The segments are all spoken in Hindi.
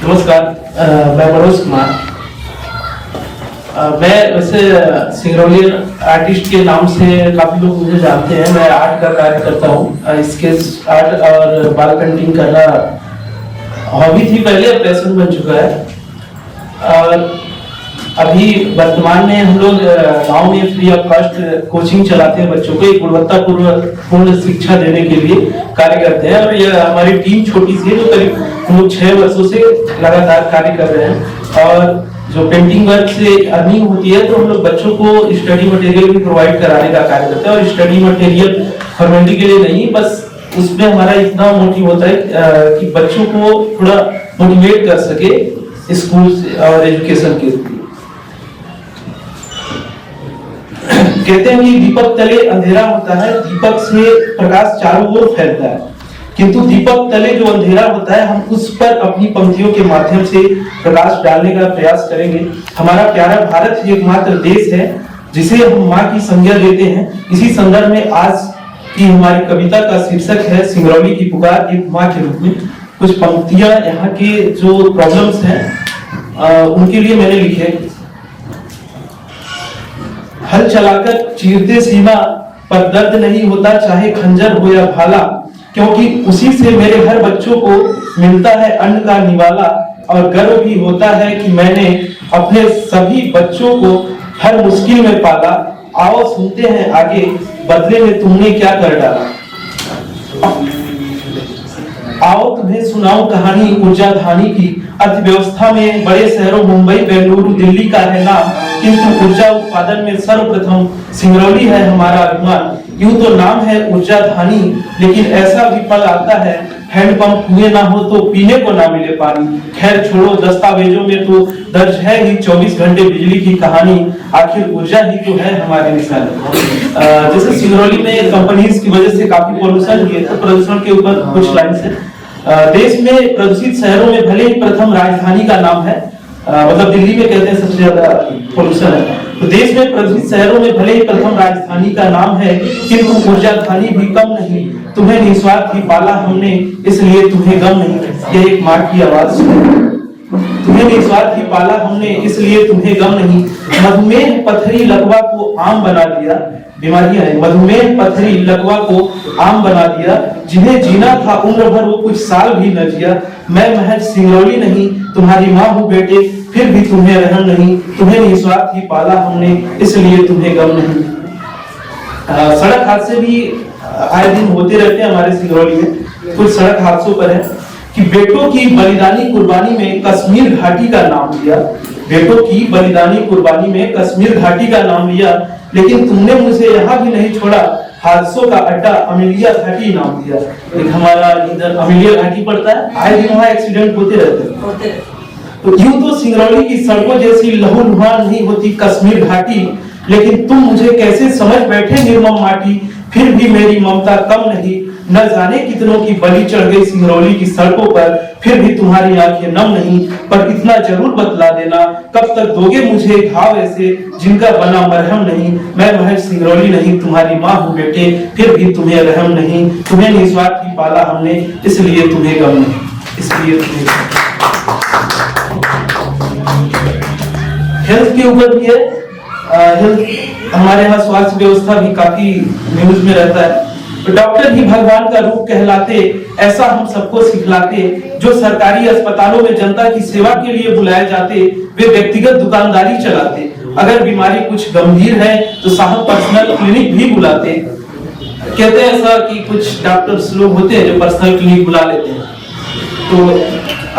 नमस्कार, मैं मनोज कुमार। मैं वैसे सिंगरौली आर्टिस्ट के नाम से काफी लोग मुझे जानते हैं। मैं आर्ट का कार्य करता हूँ। स्केच आर्ट और बाल पेंटिंग करना हॉबी थी पहले, अब पैशन बन चुका है। और अभी वर्तमान में हम लोग गांव में फ्री ऑफ कॉस्ट कोचिंग चलाते हैं। बच्चों को एक गुणवत्तापूर्ण शिक्षा देने के लिए कार्य करते हैं। और यह हमारी टीम छोटी सी है, जो करीब हम लोग 6 वर्षों से लगातार कार्य कर रहे हैं। और जो पेंटिंग वर्क से अर्निंग होती है, तो हम लोग बच्चों को स्टडी मटेरियल भी प्रोवाइड कराने का कार्य करते हैं। और स्टडी मटेरियल फॉर्मेलिटी के लिए नहीं, बस उसमें हमारा इतना मोटिव होता है कि बच्चों को थोड़ा मोटिवेट कर सके स्कूल और एजुकेशन के लिए। कहते हैं कि दीपक तले अंधेरा होता है, दीपक से प्रकाश चारों ओर फैलता है, किंतु दीपक तले जो अंधेरा होता है, हम उस पर अपनी पंक्तियों के माध्यम से प्रकाश डालने का प्रयास करेंगे। हमारा प्यारा भारत एकमात्र देश है जिसे हम माँ की संज्ञा देते हैं। इसी संदर्भ में आज की हमारी कविता का शीर्षक है सिंगरौली की पुकार, एक माँ के रूप में। कुछ पंक्तियां यहाँ के जो प्रॉब्लम्स हैं उनके लिए मैंने लिखे। हल चलाकर चीरते सीमा पर दर्द नहीं होता, चाहे खंजर हो या भाला, क्योंकि उसी से मेरे हर बच्चों को मिलता है अन्न का निवाला। और गर्व भी होता है कि मैंने अपने सभी बच्चों को हर मुश्किल में पाला। आओ सुनते हैं आगे, बदले में तुमने क्या कर डाला। आओ तुम्हें सुनाऊं कहानी ऊर्जा धानी की। अर्थव्यवस्था में बड़े शहरों मुंबई, बेंगलुरु, दिल्ली का है नाम, किंतु ऊर्जा उत्पादन में सर्वप्रथम सिंगरौली है हमारा अभिमान। यूं तो नाम है ऊर्जा धानी, लेकिन ऐसा भी पल आता है हैंडपंप कुएं ना हो तो पीने को ना मिले पानी। खैर छोड़ो, दस्तावेजों में तो दर्ज है ही 24 घंटे बिजली की कहानी। आखिर ऊर्जा ही तो है हमारी निशानी। जैसे सिंगरौली में कंपनीज की वजह से काफी पोल्यूशन हुई है, तो प्रदूषण के ऊपर कुछ लाइन है। देश में प्रदूषित शहरों में भले ही प्रथम राजधानी का नाम है, मतलब दिल्ली में कहते हैं सबसे ज्यादा पोल्यूशन है, तो देश में प्रदूषित शहरों में भले ही प्रथम राजधानी का नाम है, किंतु ऊर्जा धानी भी कम नहीं। तुम्हें निस्वार्थी पाला हमने, इसलिए तुम्हें गम नहीं। यह एक माँ की आवाज है। तुम्हें निस्वार्थी पाला हमने, इसलिए तुम्हें गम नहीं। मधुमेह पथरी लकवा को आम बना दिया, बीमारियां हैं। मधुमेह पथरी लकवा को आम बना दिया, जिन्हें जीना था उम्र भर वो कुछ साल भी न जिया। मैं महज सिंगरौली नहीं, तुम्हारी माँ हूँ बेटे, फिर भी तुम्हें रहम नहीं। तुम्हें निस्वार्थी पाला हमने, इसलिए तुम्हें गम नहीं। सड़क हादसे भी आए दिन होते रहते हैं हमारे सिंगरौली में। कुछ सड़क हादसों पर है कि बेटों की बलिदानी कुर्बानी में कश्मीर घाटी का नाम लिया। बेटों की बलिदानी कुर्बानी में कश्मीर घाटी का नाम लिया, लेकिन तुमने मुझे यहाँ भी नहीं छोड़ा। हादसों का अड्डा अमेलिया घाटी नाम दिया। एक हमारा इधर अमेलिया घाटी पड़ता है, आए दिन वहाँ एक्सीडेंट होते रहते हैं। तो यूं तो सिंगरौली की सड़कों जैसी लहूलुहान नहीं होती कश्मीर घाटी, लेकिन तुम मुझे कैसे समझ बैठे निर्मम माटी। फिर भी मेरी ममता कम नहीं, न जाने कितनों की बलि चढ़ गई सिंगरौली की सड़कों पर, फिर भी तुम्हारी आंखें नम नहीं। पर इतना जरूर बतला देना, कब तक दोगे मुझे घाव ऐसे जिनका बना मरहम नहीं। मैं महज सिंगरौली नहीं, तुम्हारी माँ हूँ बेटे, फिर भी तुम्हें रहम नहीं। तुम्हें निस्वार्थी पाला हमने, इसलिए तुम्हें गम नहीं। इसलिए तुम्हें हेल्थ के ऊपर भी है। हेल्थ हमारे यहाँ स्वास्थ्य व्यवस्था भी काफी न्यूज में रहता है। तो डॉक्टर ही भगवान का रूप कहलाते, ऐसा हम सबको सिखलाते। जो सरकारी अस्पतालों में जनता की सेवा के लिए बुलाए जाते, वे व्यक्तिगत दुकानदारी चलाते। अगर बीमारी कुछ गंभीर है तो साहब पर्सनल क्लिनिक भी बुलाते। कहते हैं ऐसा कि कुछ डॉक्टर्स लोग होते हैं जो पर्सनल क्लिनिक बुला लेते हैं। तो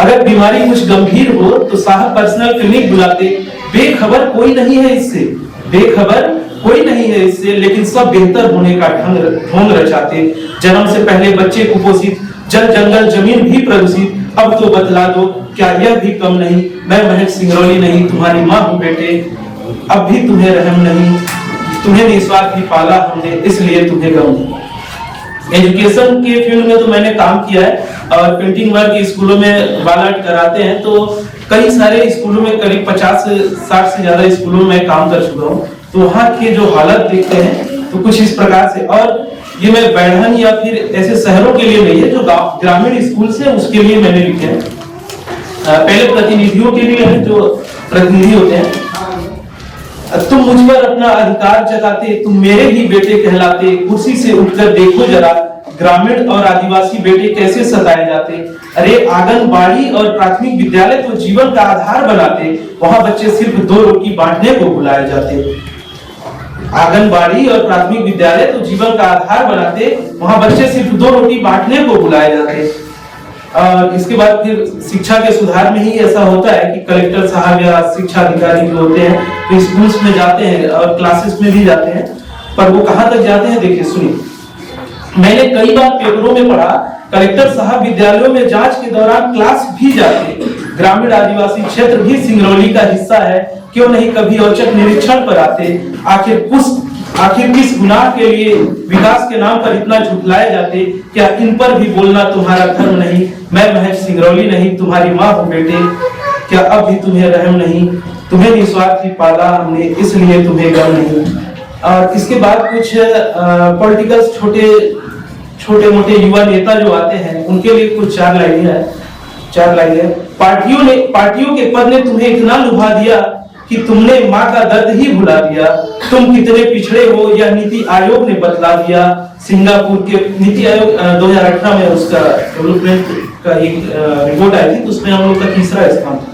अगर बीमारी कुछ गंभीर हो तो साहब पर्सनल क्लिनिक बुलाते। बेखबर कोई नहीं है इससे, बेखबर कोई नहीं है इससे, लेकिन सब बेहतर होने का ढोंग रचाते। जन्म से पहले बच्चे कुपोषित, जल जंगल जमीन भी प्रदूषित। अब तो बतला दो, क्या यह भी कम नहीं। मैं महज सिंगरौली नहीं, तुम्हारी माँ हूँ बेटे, अब भी तुम्हें रहम नहीं। तुम्हें निस्वार्थी पाला हमने, इसलिए तुम्हें गम नहीं। एजुकेशन के फील्ड में तो मैंने काम किया है, और पेंटिंग वर्क स्कूलों में बाल आर्ट कराते हैं। तो कई सारे स्कूलों में करीब 50 से 60 से ज्यादा स्कूलों में काम कर चुका हूँ। तो वहाँ के जो हालत देखते हैं तो कुछ इस प्रकार से। और ये मैं बैठन या फिर ऐसे शहरों के लिए नहीं है, जो ग्रामीण स्कूल से उसके लिए मैंने लिखे हैं। पहले प्रतिनिधियों के लिए है, जो प्रतिनिधि होते हैं। तुम मुझ पर अपना अधिकार जताते, तुम मेरे ही बेटे कहलाते, कुर्सी से उठकर देखो जरा, ग्रामीण और आदिवासी बेटे कैसे सताए जाते। अरे आंगनबाड़ी और प्राथमिक विद्यालय तो जीवन का आधार बनाते, वहां बच्चे सिर्फ 2 रोटी बांटने को बुलाए जाते। आंगनबाड़ी और प्राथमिक विद्यालय तो जीवन का आधार बनाते, वहां बच्चे सिर्फ 2 रोटी बांटने को बुलाए जाते। और इसके बाद फिर शिक्षा के सुधार में ही ऐसा होता है कि कलेक्टर साहब या शिक्षा अधिकारी जो होते हैं तो स्कूल्स में जाते हैं और क्लासेस में भी जाते हैं, पर वो कहां तक जाते हैं देखिए सुनिए। मैंने कई बार पेपरों में पढ़ा, कलेक्टर साहब विद्यालयों में जांच के दौरान क्लास भी जाते। ग्रामीण आदिवासी क्षेत्र भी सिंगरौली का हिस्सा है, क्यों नहीं कभी औचक निरीक्षण पर आते। आखिर किस गुनाह के लिए विकास के नाम पर इतना झुठलाए जाते। क्या इन पर भी बोलना तुम्हारा धर्म नहीं। मैं महज सिंगरौली नहीं, तुम्हारी माँ हूँ बेटे। क्या अब भी तुम्हें रहम नहीं, तुम्हें निस्वार्थी पाला हमने, इसलिए तुम्हें गम नहीं। और इसके बाद कुछ पॉलिटिकल छोटे मोटे युवा नेता जो आते हैं उनके लिए कुछ 4 लाइनें हैं। पार्टियों के पद ने तुम्हें इतना लुभा दिया कि तुमने माँ का दर्द ही भुला दिया। तुम कितने पिछड़े हो यह नीति आयोग ने बतला दिया। सिंगापुर के नीति आयोग 2018 में उसका डेवलपमेंट का एक रिपोर्ट आई थी, तो उसमें हम लोग का 3रा स्थान था।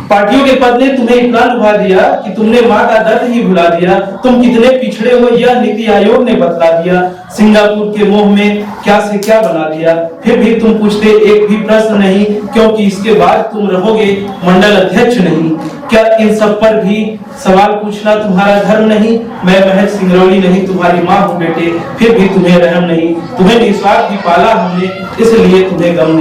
पार्टियों के पद ने तुम्हें इतना लुभा दिया कि तुमने माँ का दर्द ही भुला दिया। तुम कितने पिछड़े हो यह नीति आयोग ने बतला दिया। सिंगापुर के मोह में क्या से क्या बना दिया। फिर भी तुम पूछते एक भी प्रश्न नहीं, क्योंकि इसके बाद तुम रहोगे मंडल अध्यक्ष नहीं। क्या इन सब पर भी सवाल पूछना तुम्हारा धर्म नहीं। मैं महज सिंगरौली नहीं, तुम्हारी माँ हूँ बेटे। फिर भी तुम्हें रहम नहीं, तुम्हें निस्वार्थी पाला हमने, इसलिए तुम्हें गम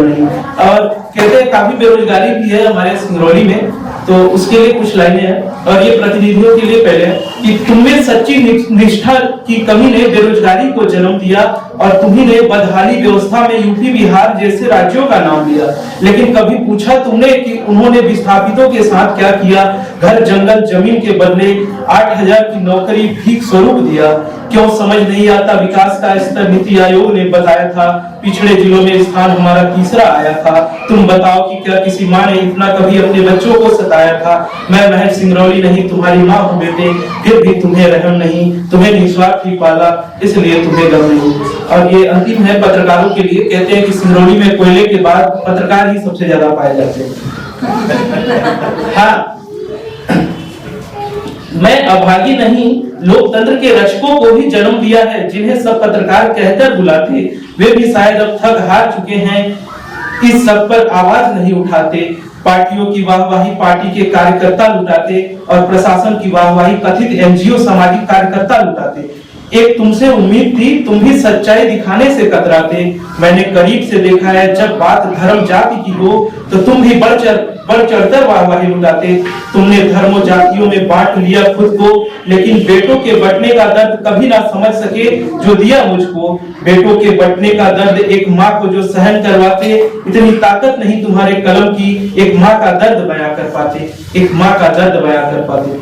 नहीं। और कहते हैं काफी बेरोजगारी भी है हमारे सिंगरौली में, तो उसके लिए कुछ लाइनें हैं। और ये प्रतिनिधियों के लिए पहले कि तुम्हें सच्ची निष्ठा की कमी ने बेरोजगारी को जन्म दिया, और तुम्ही ने बदहाली व्यवस्था में यूपी बिहार जैसे राज्यों का नाम लिया। लेकिन कभी पूछा तुमने कि उन्होंने विस्थापितों के साथ क्या किया। घर जंगल जमीन के बदले 8000 की नौकरी भीख स्वरूप दिया। क्यों समझ नहीं आता विकास का स्तर नीति आयोग ने बताया था। पिछड़े जिलों में स्थान हमारा 3रा आया था। तुम बताओ कि क्या किसी माँ ने इतना कभी अपने बच्चों को सताया था। मैं महज सिंगरौली नहीं, तुम्हारी माँ हूँ बेटे। फिर भी तुम्हें रहम नहीं, तुम्हें निस्वार्थी पाला, इसलिए तुम्हें गम नहीं। और ये अंतिम है पत्रकारों के लिए। कहते हैं कि सिंगरौली में कोयले के बाद पत्रकार ही सबसे ज्यादा पाए जाते हैं। हाँ, मैं अभागी नहीं, लोकतंत्र के रचकों को भी जन्म दिया है, जिन्हें सब पत्रकार कहकर बुलाते। वे भी शायद अब थक हार चुके हैं, इस सब पर आवाज नहीं उठाते। पार्टियों की वाहवाही पार्टी के कार्यकर्ता लुटाते, और प्रशासन की वाहवाही कथित एनजीओ सामाजिक कार्यकर्ता लुटाते। एक तुमसे उम्मीद थी, तुम भी सच्चाई दिखाने से कतराते। मैंने करीब से देखा है, जब बात धर्म जाति की हो तो तुम भी बढ़ चढ़कर वाहवाही लुटाते। तुमने धर्मों जातियों में बांट लिया खुद को, लेकिन बेटों के बंटने का दर्द कभी ना समझ सके जो दिया मुझको। बेटों के बंटने का दर्द एक माँ को जो सहन करवाते, इतनी ताकत नहीं तुम्हारे कलम की, एक माँ का दर्द बयां कर पाते।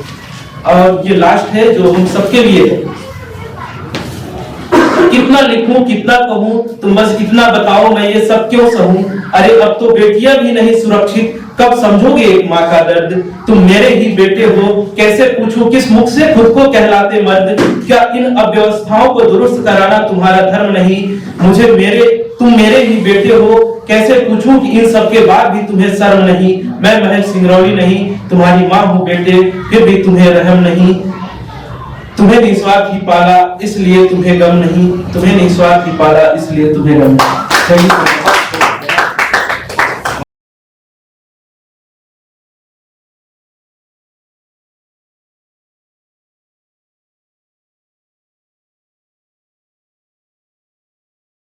और ये लास्ट है जो हम सबके लिए है। कितना लिखूं कितना कहूं, तुम बस इतना बताओ, मैं ये सब क्यों सहूं। अरे अब तो बेटियां भी नहीं सुरक्षित, कब समझोगे एक माँ का दर्द। तुम मेरे ही बेटे हो, कैसे पूछूं किस मुख से खुद को कहलाते मर्द। क्या इन अव्यवस्थाओं को दुरुस्त कराना तुम्हारा धर्म नहीं। तुम मेरे ही बेटे हो, कैसे पूछूं कि इन सब के बाद भी तुम्हें शर्म नहीं। मैं महज सिंगरौली नहीं, तुम्हारी माँ हूँ बेटे। फिर भी तुम्हें रहम नहीं, तुम्हें निस्वार्थी पाला, इसलिए तुम्हें गम नहीं। तुम्हें निस्वार्थी पाला, इसलिए तुम्हें गम नहीं।